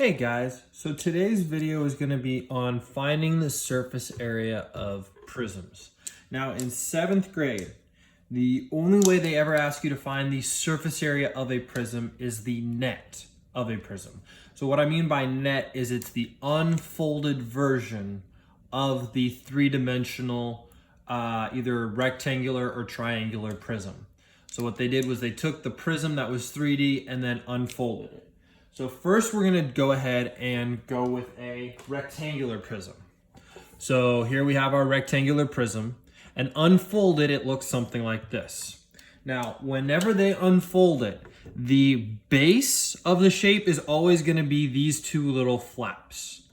Hey guys, so today's video is going to be on finding the surface area of prisms. Now in 7th grade, the only way they ever ask you to find the surface area of a prism is the net of a prism. So what I mean by net is it's the unfolded version of the three-dimensional either rectangular or triangular prism. So what they did was they took the prism that was 3D and then unfolded it. So first we're going to go ahead and go with a rectangular prism. So here we have our rectangular prism, and unfolded it looks something like this. Now whenever they unfold it, the base of the shape is always going to be these two little flaps.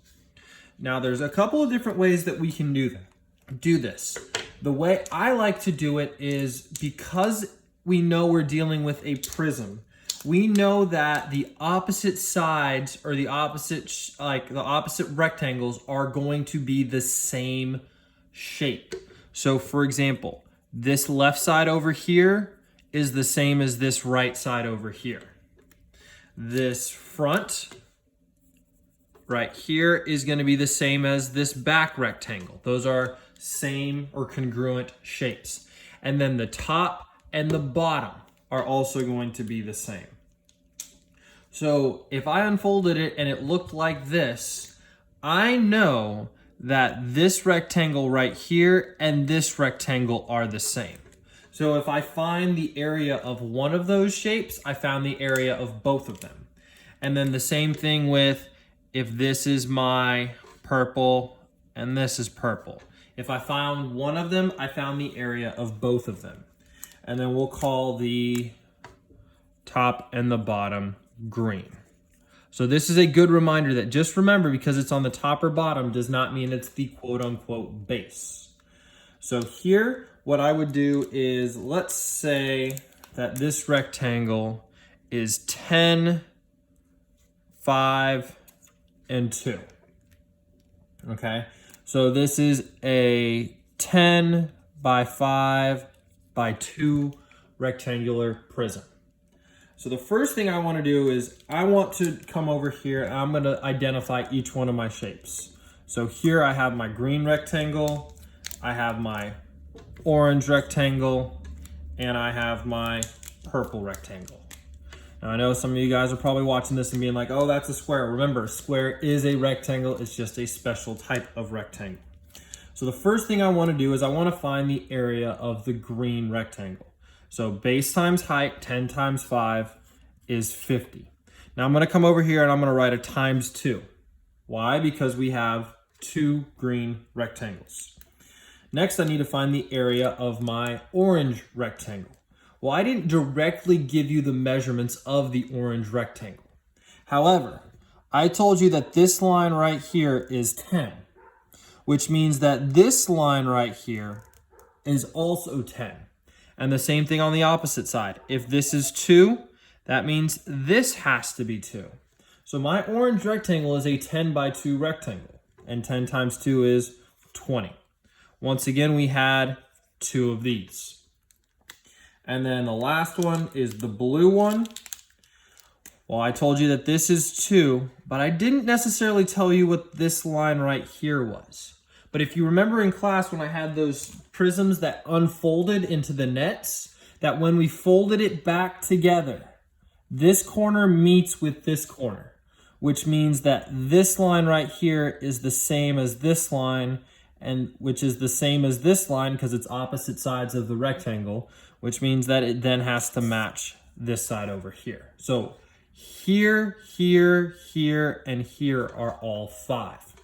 Now there's a couple of different ways that we can do this. The way I like to do it is because we know we're dealing with a prism, we know that the opposite sides or the opposite rectangles are going to be the same shape. So for example, this left side over here is the same as this right side over here. This front right here is going to be the same as this back rectangle. Those are same or congruent shapes. And then the top and the bottom are also going to be the same. So if I unfolded it and it looked like this, I know that this rectangle right here and this rectangle are the same. So if I find the area of one of those shapes, I found the area of both of them. And then the same thing with if this is my purple and this is purple. If I found one of them, I found the area of both of them. And then we'll call the top and the bottom green. So this is a good reminder that just remember, because it's on the top or bottom does not mean it's the quote unquote base. So here, what I would do is, let's say that this rectangle is 10, 5, and 2. Okay, so this is a 10 by 5 by 2 rectangular prism. So the first thing I want to do is I want to come over here and I'm going to identify each one of my shapes. So here I have my green rectangle, I have my orange rectangle, and I have my purple rectangle. Now I know some of you guys are probably watching this and being like, oh, that's a square. Remember, square is a rectangle. It's just a special type of rectangle. So the first thing I want to do is I want to find the area of the green rectangle. So base times height, 10 times 5 is 50. Now I'm going to come over here and I'm going to write a times 2. Why? Because we have 2 green rectangles. Next, I need to find the area of my orange rectangle. Well, I didn't directly give you the measurements of the orange rectangle. However, I told you that this line right here is 10, which means that this line right here is also 10. And the same thing on the opposite side. If this is 2, that means this has to be 2. So my orange rectangle is a 10 by 2 rectangle. And 10 times 2 is 20. Once again, we had 2 of these. And then the last one is the blue one. Well, I told you that this is 2, but I didn't necessarily tell you what this line right here was. But if you remember in class when I had those prisms that unfolded into the nets, that when we folded it back together, this corner meets with this corner, which means that this line right here is the same as this line, and which is the same as this line because it's opposite sides of the rectangle, which means that it then has to match this side over here. So here, here, here, and here are all 5.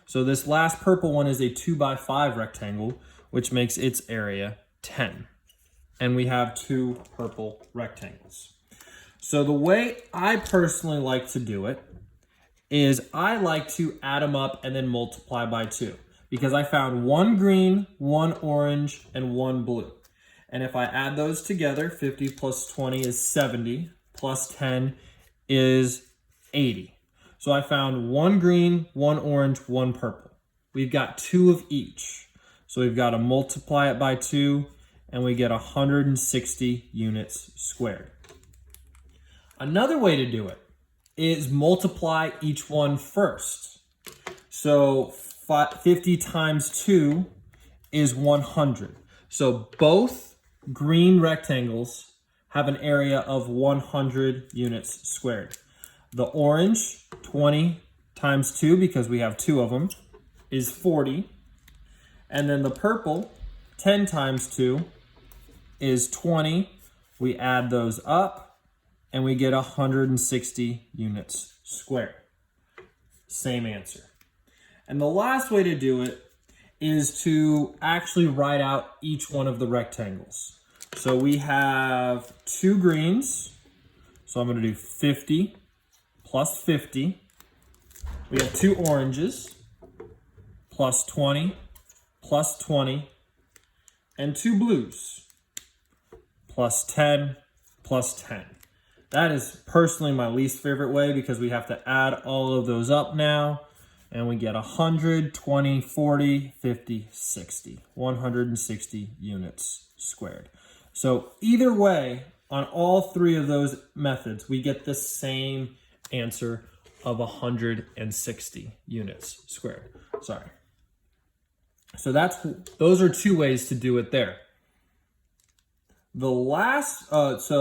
So this last purple one is a 2 by 5 rectangle, which makes its area 10. And we have 2 purple rectangles. So the way I personally like to do it is I like to add them up and then multiply by 2. Because I found 1 green, 1 orange, and 1 blue. And if I add those together, 50 plus 20 is 70, plus 10 is 80. So I found 1 green, 1 orange, 1 purple. We've got 2 of each. So we've got to multiply it by 2, and we get 160 units squared. Another way to do it is multiply each one first. So 50 times 2 is 100. So both green rectangles have an area of 100 units squared. The orange, 20 times 2, because we have 2 of them, is 40. And then the purple, 10 times 2, is 20. We add those up, and we get 160 units squared. Same answer. And the last way to do it is to actually write out each one of the rectangles. So we have 2 greens, so I'm going to do 50 plus 50. We have 2 oranges, plus 20, plus 20, and 2 blues, plus 10, plus 10. That is personally my least favorite way because we have to add all of those up now, and we get 100, 20, 40, 50, 60, 160 units squared. So either way, on all 3 of those methods, we get the same answer of 160 units squared. Sorry. So those are 2 ways to do it there. The last, those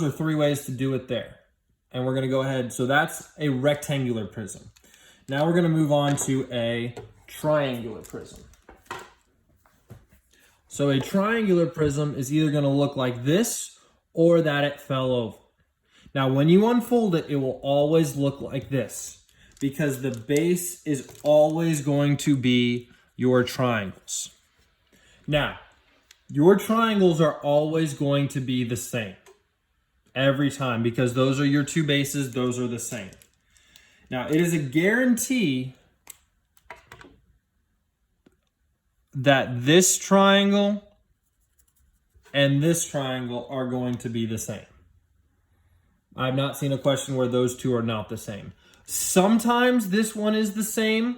are 3 ways to do it there. And we're going to go ahead. So that's a rectangular prism. Now we're going to move on to a triangular prism. So a triangular prism is either going to look like this or that it fell over. Now, when you unfold it, it will always look like this because the base is always going to be your triangles. Now, your triangles are always going to be the same every time because those are your 2 bases, those are the same. Now, it is a guarantee that this triangle and this triangle are going to be the same. I've not seen a question where those 2 are not the same. Sometimes this one is the same,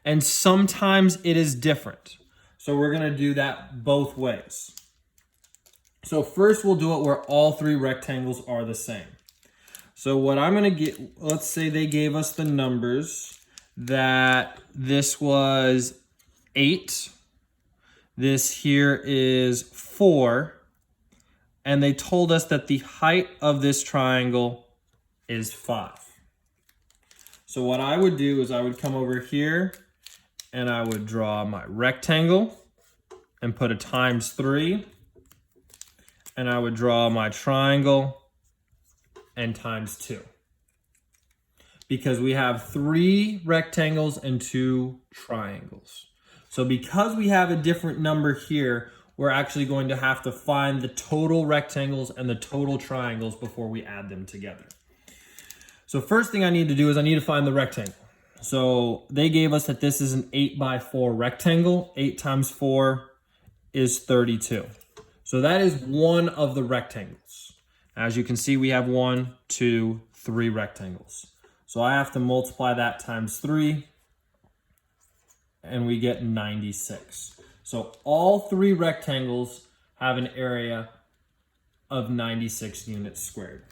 and sometimes it is different. So we're going to do that both ways. So first we'll do it where all 3 rectangles are the same. So what I'm going to get, let's say they gave us the numbers that this was 8. This here is 4. And they told us that the height of this triangle is 5. So what I would do is I would come over here and I would draw my rectangle and put a times 3. And I would draw my triangle and times 2. Because we have 3 rectangles and 2 triangles. So because we have a different number here, we're actually going to have to find the total rectangles and the total triangles before we add them together. So first thing I need to do is I need to find the rectangle. So they gave us that this is an 8x4 rectangle. 8 times 4 is 32. So that is one of the rectangles. As you can see, we have 1, 2, 3 rectangles. So I have to multiply that times 3, and we get 96. So all 3 rectangles have an area of 96 units squared.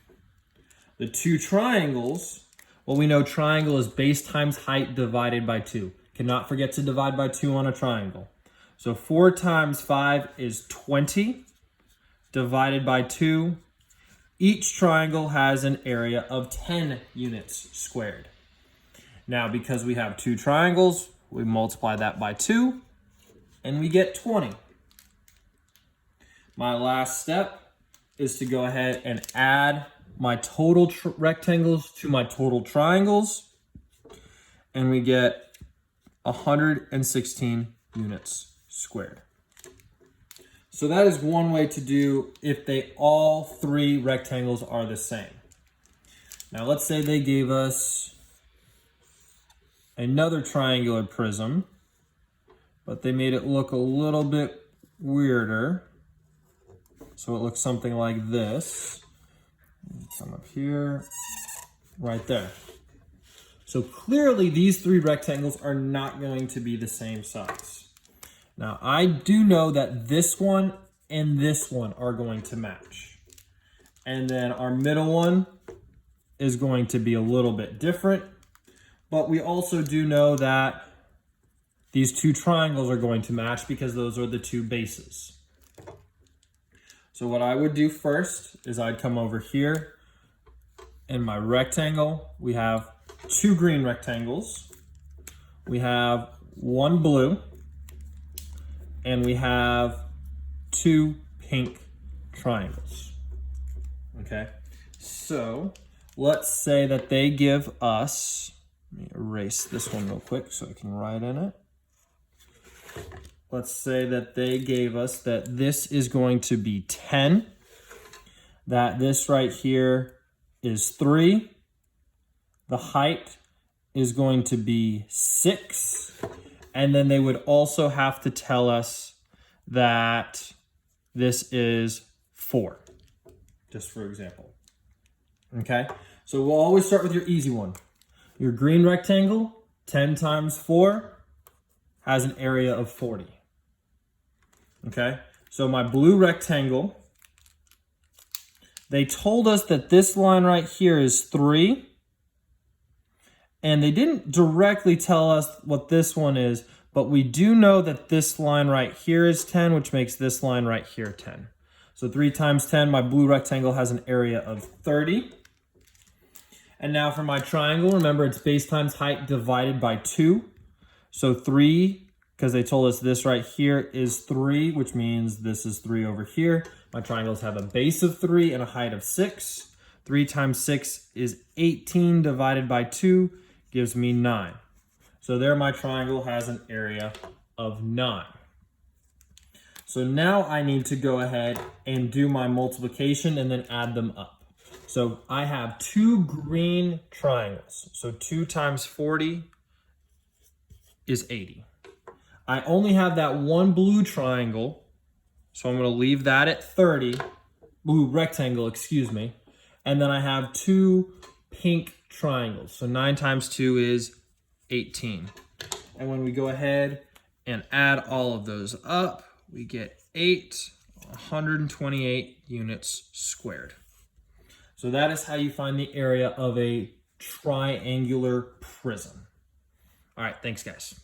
The 2 triangles, well, we know triangle is base times height divided by 2. Cannot forget to divide by 2 on a triangle. So 4 times 5 is 20 divided by 2. Each triangle has an area of 10 units squared. Now, because we have 2 triangles, we multiply that by 2, and we get 20. My last step is to go ahead and add my total rectangles to my total triangles, and we get 116 units squared. So that is one way to do if all 3 rectangles are the same. Now let's say they gave us another triangular prism, but they made it look a little bit weirder. So it looks something like this. Come up here, right there. So clearly these 3 rectangles are not going to be the same size. Now I do know that this one and this one are going to match. And then our middle one is going to be a little bit different, but we also do know that these two triangles are going to match because those are the two bases. So what I would do first is I'd come over here in my rectangle. We have two green rectangles. We have one blue, and we have two pink triangles. Okay, so let's say that they give us, let me erase this one real quick so I can write in it. Let's say that they gave us that this is going to be 10, that this right here is 3, the height is going to be 6, and then they would also have to tell us that this is 4, just for example. Okay, so we'll always start with your easy one. Your green rectangle, 10 times 4, has an area of 40. Okay, so my blue rectangle, they told us that this line right here is 3, and they didn't directly tell us what this one is, but we do know that this line right here is 10, which makes this line right here 10. So 3 times 10, my blue rectangle has an area of 30. And now for my triangle, remember it's base times height divided by 2. So 3, because they told us this right here is 3, which means this is 3 over here. My triangles have a base of 3 and a height of 6. 3 times 6 is 18 divided by 2 gives me 9. So there my triangle has an area of 9. So now I need to go ahead and do my multiplication and then add them up. So I have 2 green triangles. So 2 times 40 is 80. I only have that one blue triangle, so I'm going to leave that at 30. Blue rectangle, excuse me. And then I have 2 pink triangles. So 9 times 2 is 18. And when we go ahead and add all of those up, we get 128 units squared. So that is how you find the area of a triangular prism. All right, thanks guys.